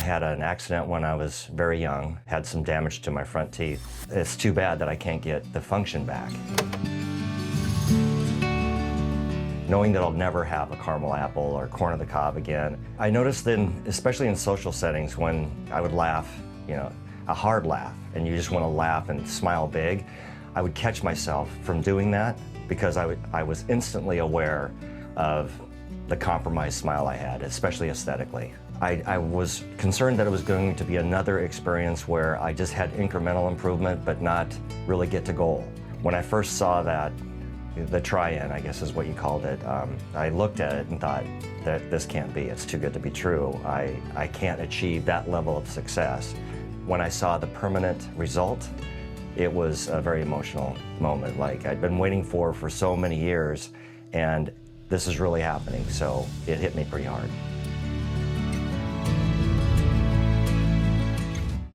had an accident when I was very young, had some damage to my front teeth. It's too bad that I can't get the function back. Knowing that I'll never have a caramel apple or corn on the cob again, I noticed then, especially in social settings, when I would laugh, a hard laugh, and you just want to laugh and smile big, I would catch myself from doing that because I was instantly aware of the compromised smile I had, especially aesthetically. I was concerned that it was going to be another experience where I just had incremental improvement but not really get to goal. When I first saw that, the try-in, I guess is what you called it, I looked at it and thought that this can't be, it's too good to be true. I can't achieve that level of success. When I saw the permanent result, it was a very emotional moment, like I'd been waiting for so many years, and this is really happening, so it hit me pretty hard.